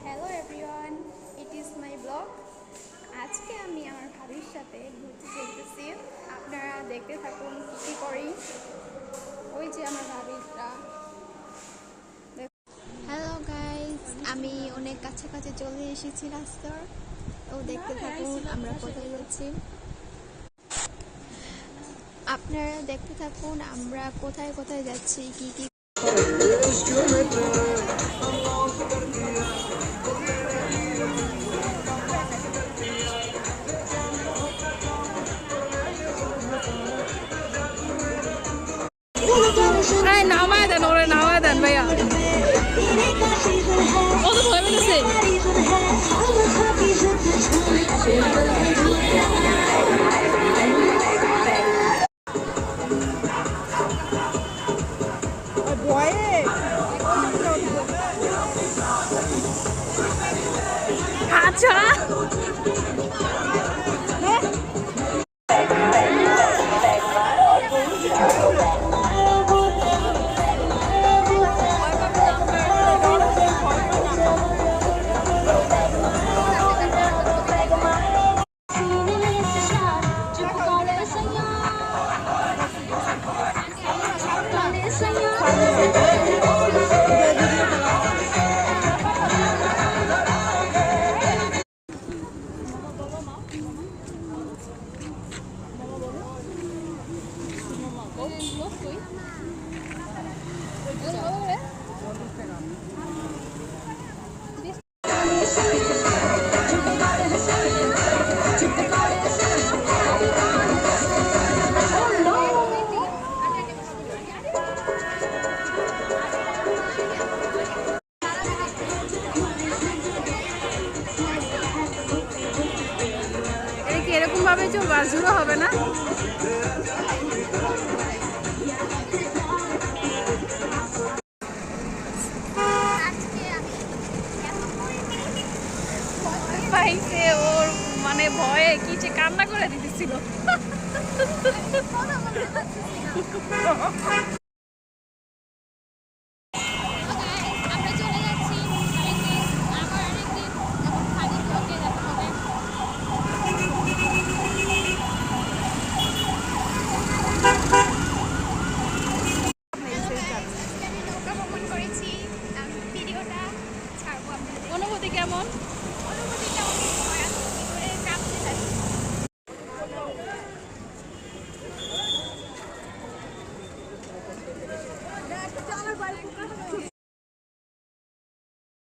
Hello everyone, it is my blog. আজকে আমি আমার ভাবির সাথে ঘুরতে যেতেছি। আপনারা দেখতে থাকুন কী কী করি। ওই যে আমার ভাবিরা। হ্যালো গাইস, আমি অনেক কাছাকাছি চলে এসেছি রাস্তার। তো দেখতে থাকুন আমরা কোথায় যাচ্ছি। আপনারা দেখতে থাকুন আমরা কোথায় কোথায় যাচ্ছি, কী কী। নামায় দেন, ওরে নামায় দেন ভাইয়া। ও তো ভয় পেয়েছে। আচ্ছা এরকম ভাবে চলবে, আর জুড়ো হবে না। পাইছে ওর মানে ভয়ে কি যে কান্না করে দিতেছিল। অনুভূতি কেমন?